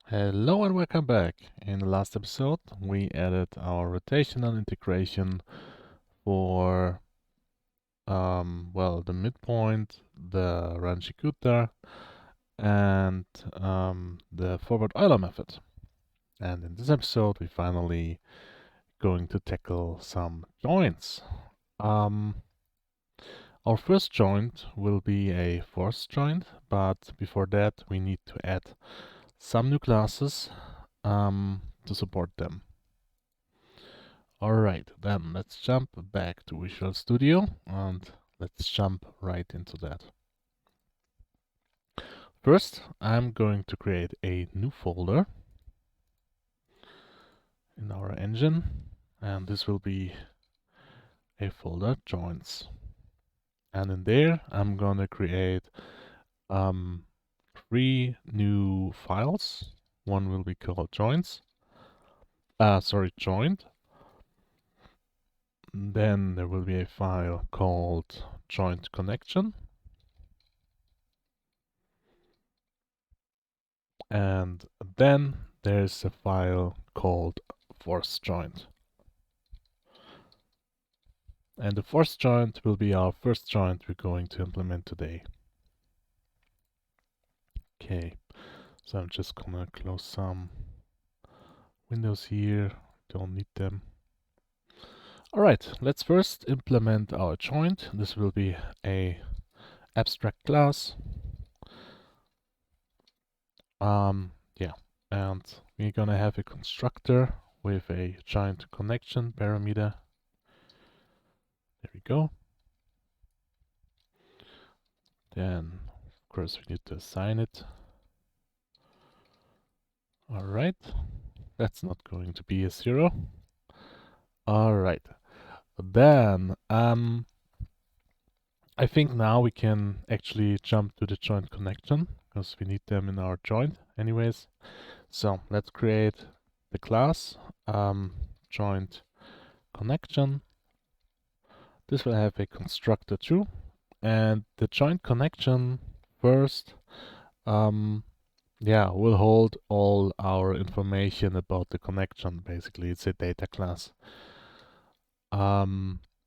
Hello and welcome back. In the last episode, we added our rotational integration for, the midpoint, the Ranchikuta, and the forward Euler method. And in this episode, we finally going to tackle some joints. Um, our first joint will be a force joint, but before that, we need to add some new classes to support them. Alright, then let's jump back to Visual Studio and let's jump right into that. First, I'm going to create a new folder in our engine, and this will be a folder joints. And in there, I'm gonna create 3 new files. One will be called joints. Joint. Then there will be a file called joint connection. And then there's a file called force joint. And the force joint will be our first joint we're going to implement today. Okay, so I'm just gonna close some windows here, don't need them. Alright, let's first implement our joint. This will be a abstract class. And we're gonna have a constructor with a joint connection parameter. There we go. Then, of course, we need to assign it. Alright, that's not going to be a 0. Alright, then I think now we can actually jump to the joint connection because we need them in our joint anyways. So let's create the class joint connection. This will have a constructor too, and the joint connection first we'll hold all our information about the connection. Basically, it's a data class.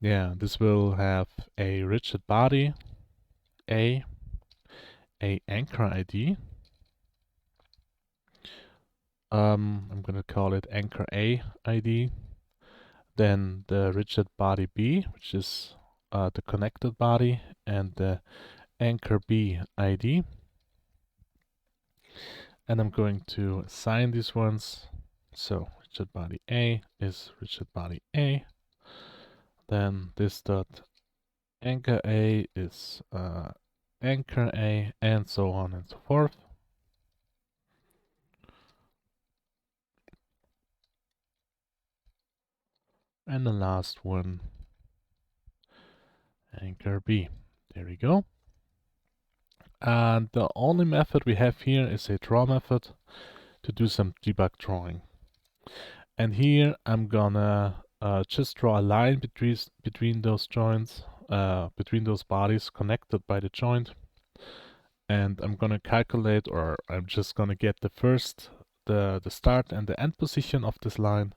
This will have a rigid body, a anchor ID. I'm gonna call it anchor A ID. Then the rigid body B, which is the connected body, and the anchor B ID. And I'm going to assign these ones. So rigid body A is rigid body A. Then this dot anchor A is anchor A, and so on and so forth. And the last one, anchor B. There we go. And the only method we have here is a draw method to do some debug drawing. And here I'm gonna just draw a line between those joints, between those bodies connected by the joint. And I'm gonna calculate, or I'm just gonna get the start and the end position of this line.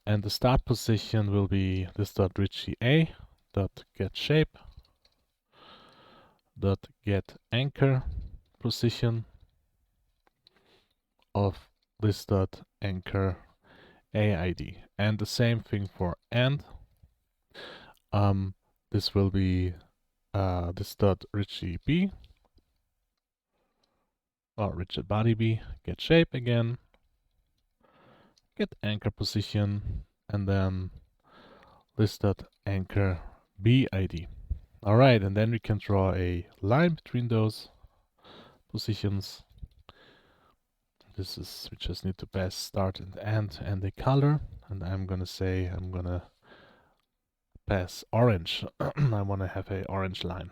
And the start position will be this dot richie A dot get shape dot get anchor position of this dot anchor AID, and the same thing for end. This will be this dot richie B or rigid body B get shape again, get anchor position, and then this dot anchor B ID. Alright, and then we can draw a line between those positions. We just need to pass start and end and a color. And I'm gonna pass orange. I wanna have a orange line.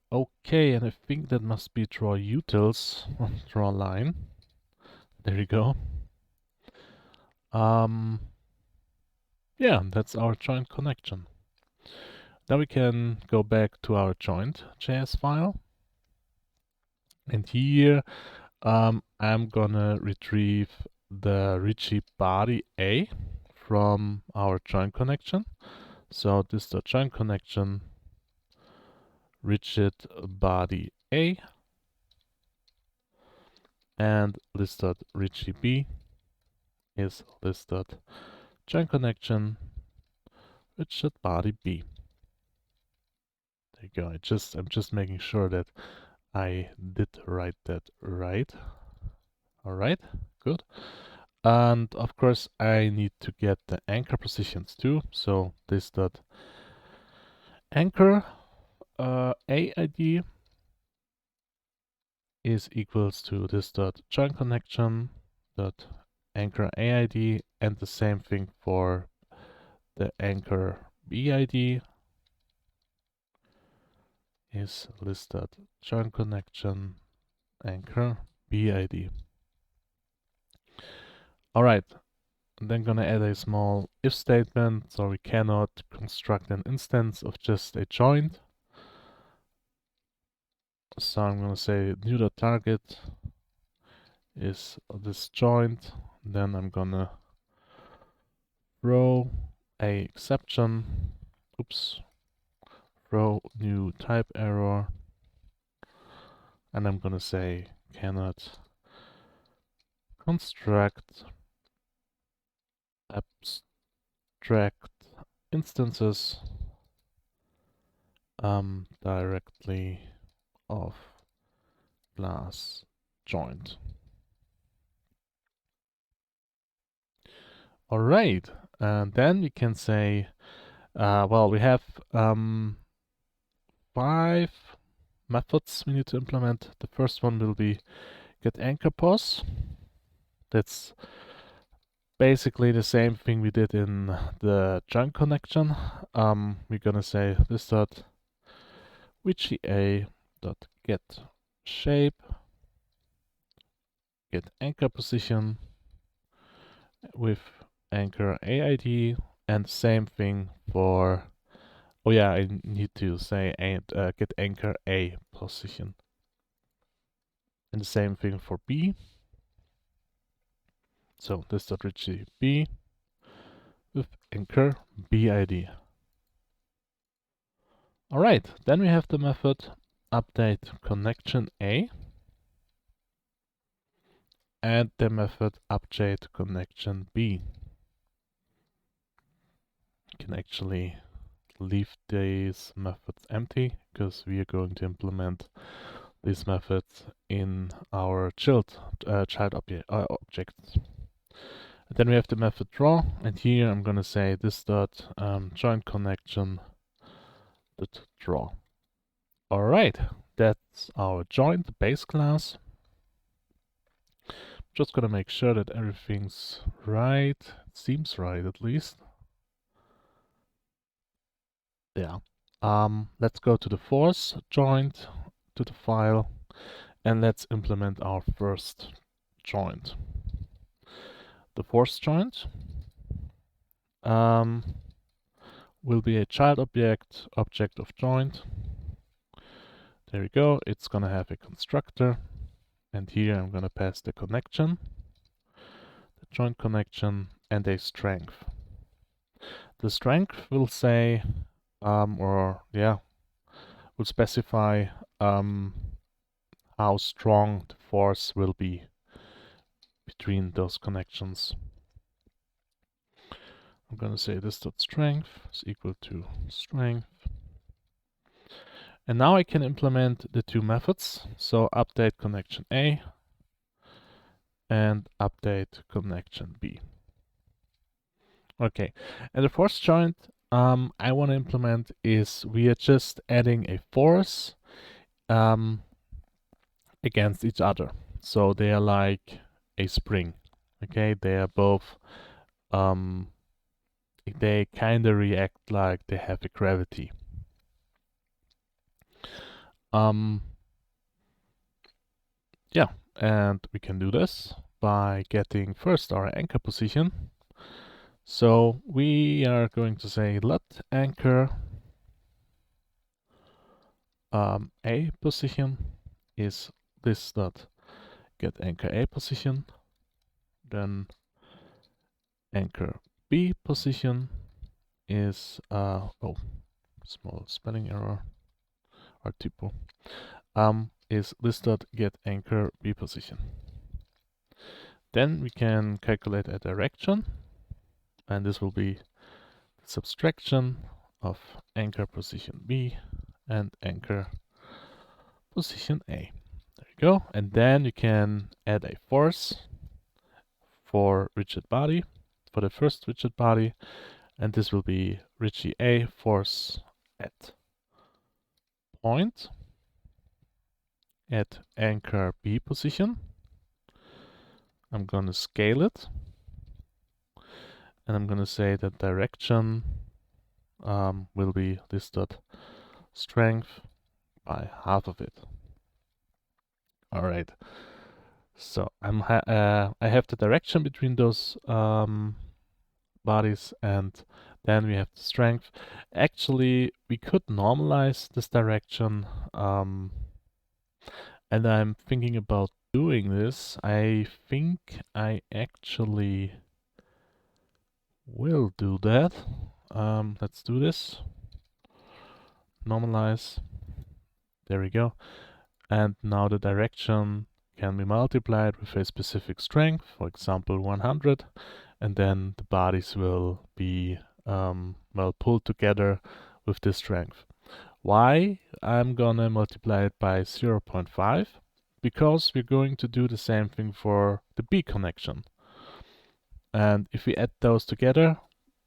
Okay, and I think that must be draw utils, draw line. There you go. That's our joint connection. Now we can go back to our joint.js file. And here I'm gonna retrieve the Ricci body A from our join connection. So this is the join connection, rigid body A, and list.Ricci B is list.join connection, rigid body B. There you go. I'm just making sure that I did write that right. All right, good. And of course, I need to get the anchor positions too. So this dot anchor AID is equals to this dot join connection dot anchor AID, and the same thing for the anchor BID is list dot join connection anchor BID. All right, I'm then gonna add a small if statement, so we cannot construct an instance of just a joint. So I'm gonna say new.target is this joint. Then I'm gonna throw a exception. Oops. Throw new type error. And I'm gonna say cannot construct abstract instances directly of class joint. All right, and then we can say, well, we have 5 methods we need to implement. The first one will be get anchor pos. That's basically the same thing we did in the join connection. We're gonna say this dot a dot get shape, get anchor position with anchor AID, and same thing for, oh yeah, I need to say get anchor A position. And the same thing for B. So this dot retrieve B with anchor BID. All right, then we have the method update connection A and the method update connection B. You can actually leave these methods empty because we are going to implement these methods in our child objects. And then we have the method draw, and here I'm going to say this dot join connection dot draw. All right, that's our joint base class. Just gonna make sure that everything's right. It seems right at least. Yeah. Let's go to the force joint, to the file, and let's implement our first joint. The force joint will be a child object of joint. There we go. It's gonna have a constructor, and here I'm gonna pass the connection, the joint connection, and a strength. The strength will say, will specify how strong the force will be between those connections. I'm gonna say this dot strength is equal to strength. And now I can implement the two methods. So update connection A and update connection B. Okay, and the force joint I want to implement is we are just adding a force against each other. So they are like a spring. Okay, they are both they kind of react like they have a gravity. Yeah, and we can do this by getting first our anchor position. So we are going to say let anchor A position is this dot get anchor A position, then anchor B position is small spelling error or typo, is this dot get anchor B position. Then we can calculate a direction, and this will be the subtraction of anchor position B and anchor position A. There you go. And then you can add a force for rigid body, for the first rigid body, and this will be rigid A force at point at anchor B position. I'm going to scale it, and I'm going to say that direction will be this dot strength by half of it. All right. So I have the direction between those bodies, and then we have the strength. Actually, we could normalize this direction, and I'm thinking about doing this. I think I actually will do that. Let's do this. Normalize. There we go. And now the direction can be multiplied with a specific strength, for example 100, and then the bodies will be well pulled together with this strength. Why? I'm gonna multiply it by 0.5 because we're going to do the same thing for the B connection. And if we add those together,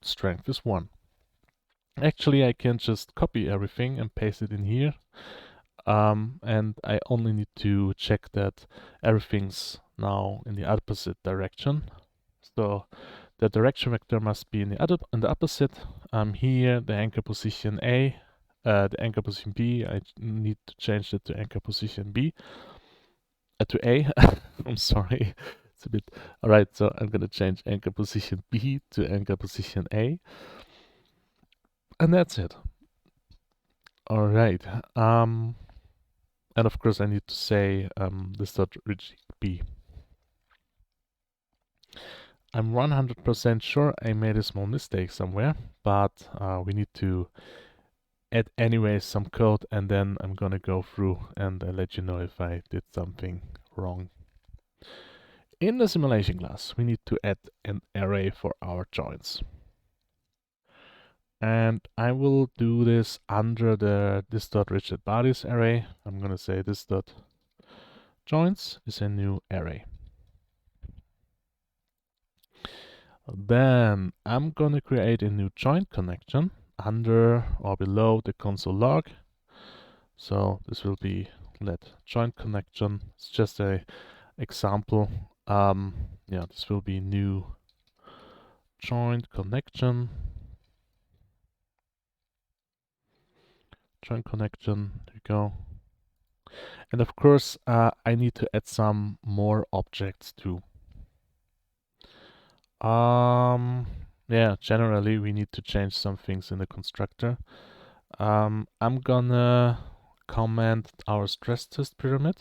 strength is 1. Actually, I can just copy everything and paste it in here. And I only need to check that everything's now in the opposite direction. So the direction vector must be in the opposite. Here the anchor position A, the anchor position B. I need to change it to anchor position B, to A. I'm sorry, it's a bit. All right, so I'm gonna change anchor position B to anchor position A, and that's it. All right. And of course, I need to say this dot rigid B. I'm 100% sure I made a small mistake somewhere, but we need to add anyway some code, and then I'm gonna go through and let you know if I did something wrong. In the simulation class, we need to add an array for our joints. And I will do this under the this dot rigid bodies array. I'm gonna say this dot joints is a new array. Then I'm gonna create a new joint connection under or below the console log. So this will be let joint connection. It's just a example. Yeah, this will be new joint connection. Joint connection, there you go. And of course, I need to add some more objects too. Yeah, generally we need to change some things in the constructor. I'm gonna comment our stress test pyramid.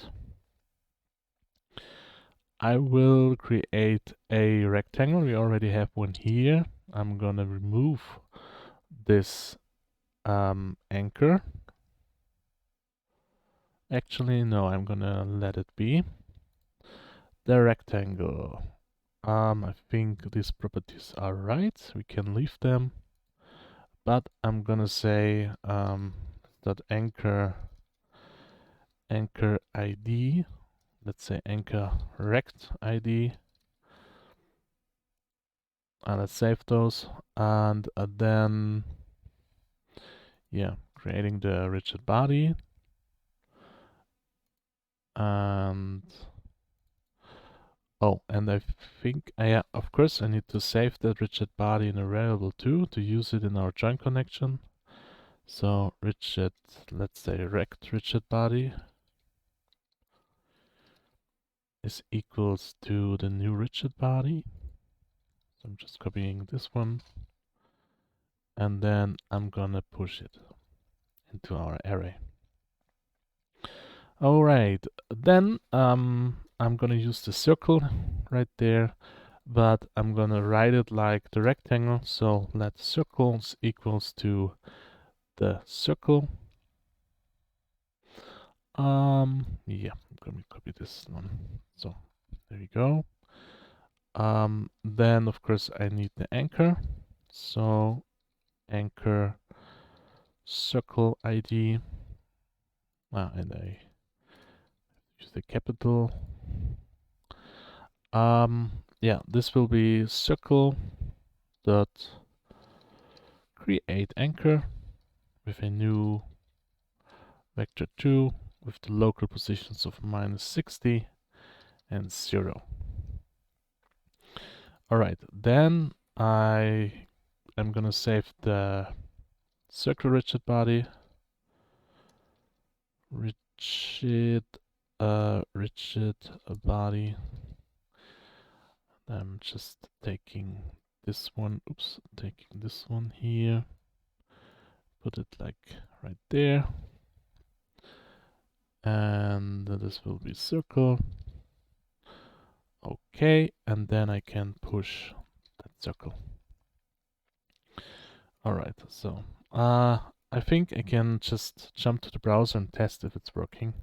I will create a rectangle. We already have one here. I'm gonna remove this anchor. Actually, no, I'm gonna let it be. The rectangle. I think these properties are right. We can leave them. But I'm gonna say that anchor ID, let's say anchor rect ID. Let's save those, and then yeah, creating the rigid body, and oh, and I think yeah, of course I need to save that rigid body in a variable too to use it in our joint connection. So rigid, let's say rect rigid body is equals to the new rigid body. So I'm just copying this one, and then I'm gonna push it into our array. All right, then I'm gonna use the circle right there, but I'm gonna write it like the rectangle. So let circles equals to the circle. Yeah, I'm gonna copy this one. So there we go. Then of course I need the anchor. So anchor circle ID. And I use the capital. Yeah, this will be circle dot create anchor with a new vector 2 with the local positions of -60 and 0. Alright, then I am gonna save the circle rigid body. Rigid body. I'm just taking this one, taking this one here, put it like right there, and this will be circle. Okay, and then I can push that circle. Alright, so I think I can just jump to the browser and test if it's working.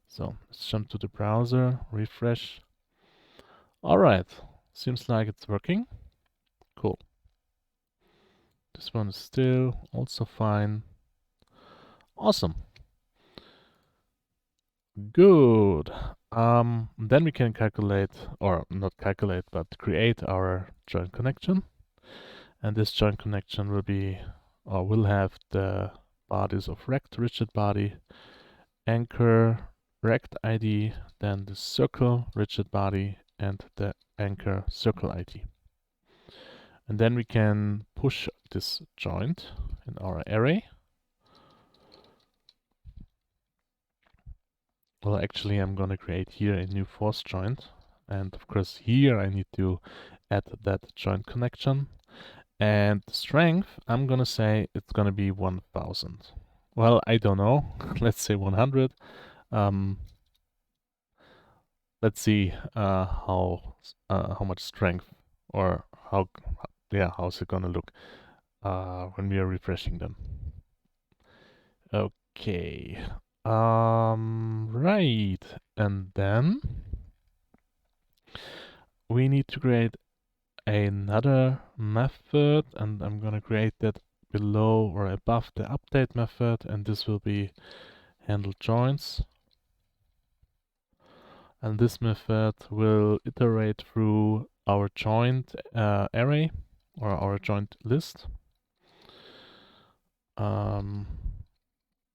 So let's jump to the browser, refresh. Alright, seems like it's working. Cool. This one is still also fine. Awesome. Good. Then we can calculate, or not calculate, but create our joint connection. And this joint connection will be, or will have the bodies of rect rigid body, anchor rect ID, then the circle rigid body, and the anchor circle ID. And then we can push this joint in our array. Well, actually, I'm going to create here a new force joint. And of course, here I need to add that joint connection. And the strength, I'm going to say it's going to be 1000. Well, I don't know. Let's say 100. Let's see how much strength, or how's it going to look when we are refreshing them. Okay. Right. And then we need to create another method, and I'm gonna create that below or above the update method, and this will be handle joints. And this method will iterate through our joint array or our joint list.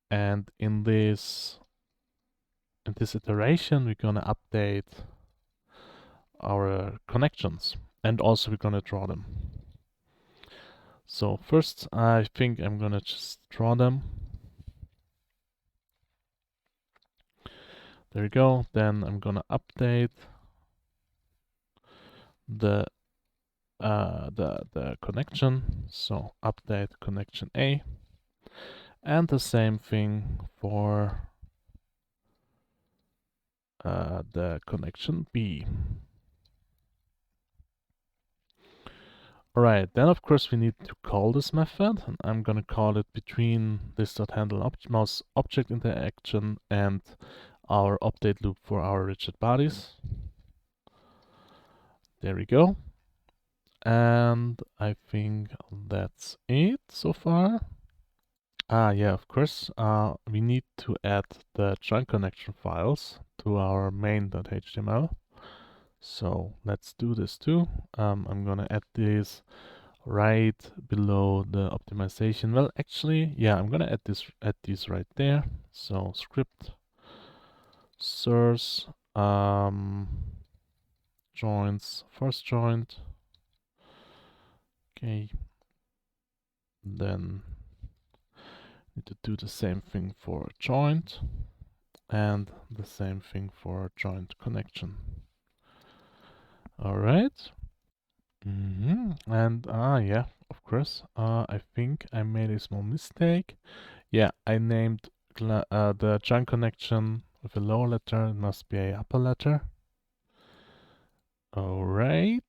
And in this iteration, we're gonna update our connections, and also we're gonna draw them. So first, I think I'm gonna just draw them. There we go. Then I'm gonna update the connection. So update connection A, and the same thing for the connection B. Alright, then of course we need to call this method, and I'm gonna call it between this.handle mouse object interaction and our update loop for our rigid bodies. There we go. And I think that's it so far. Yeah, of course. We need to add the joint connection files to our main.html. So let's do this too. I'm gonna add these right below the optimization. Well, actually, yeah, I'm gonna add these right there. So script source joints, first joint. Okay. Then need to do the same thing for joint and the same thing for joint connection. All right. And yeah, of course. I think I made a small mistake. Yeah, I named the joint connection with a lower letter, it must be a upper letter. All right.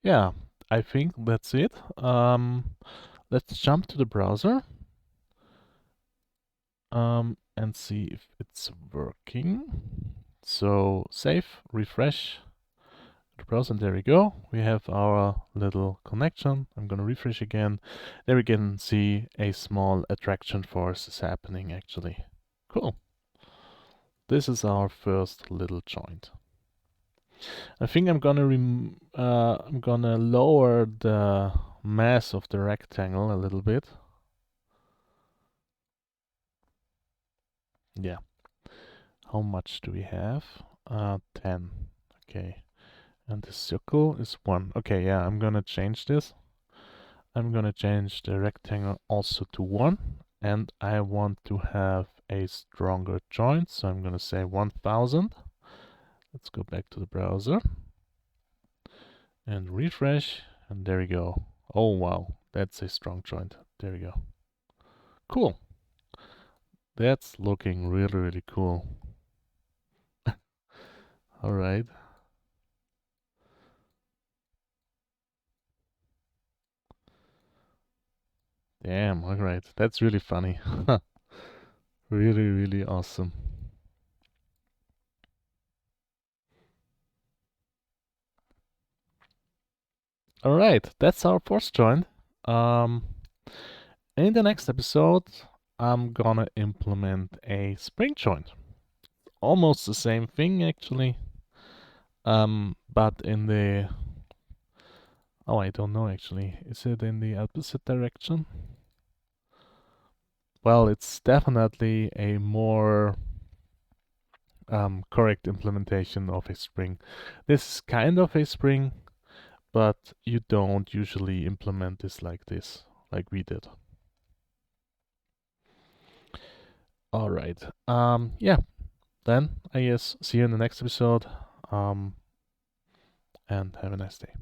Yeah, I think that's it. Let's jump to the browser and see if it's working. So save, refresh the browser, and there we go. We have our little connection. I'm gonna refresh again. There we can see a small attraction force is happening actually. Cool. This is our first little joint. I think I'm gonna lower the mass of the rectangle a little bit. Yeah. How much do we have? 10. Okay. And the circle is 1. Okay, yeah, I'm gonna change this. I'm gonna change the rectangle also to 1. And I want to have a stronger joint, so I'm gonna say 1000. Let's go back to the browser and refresh, and there we go. Oh wow, that's a strong joint. There we go. Cool. That's looking really, really cool. All right. Damn, all right. That's really funny. Really, really awesome. All right, that's our fourth joint. Um, in the next episode, I'm gonna implement a spring joint. Almost the same thing, actually. But in the... Oh, I don't know, actually. Is it in the opposite direction? Well, it's definitely a more correct implementation of a spring. This is kind of a spring, but you don't usually implement this like we did. All right. Yeah. Then I guess see you in the next episode. And have a nice day.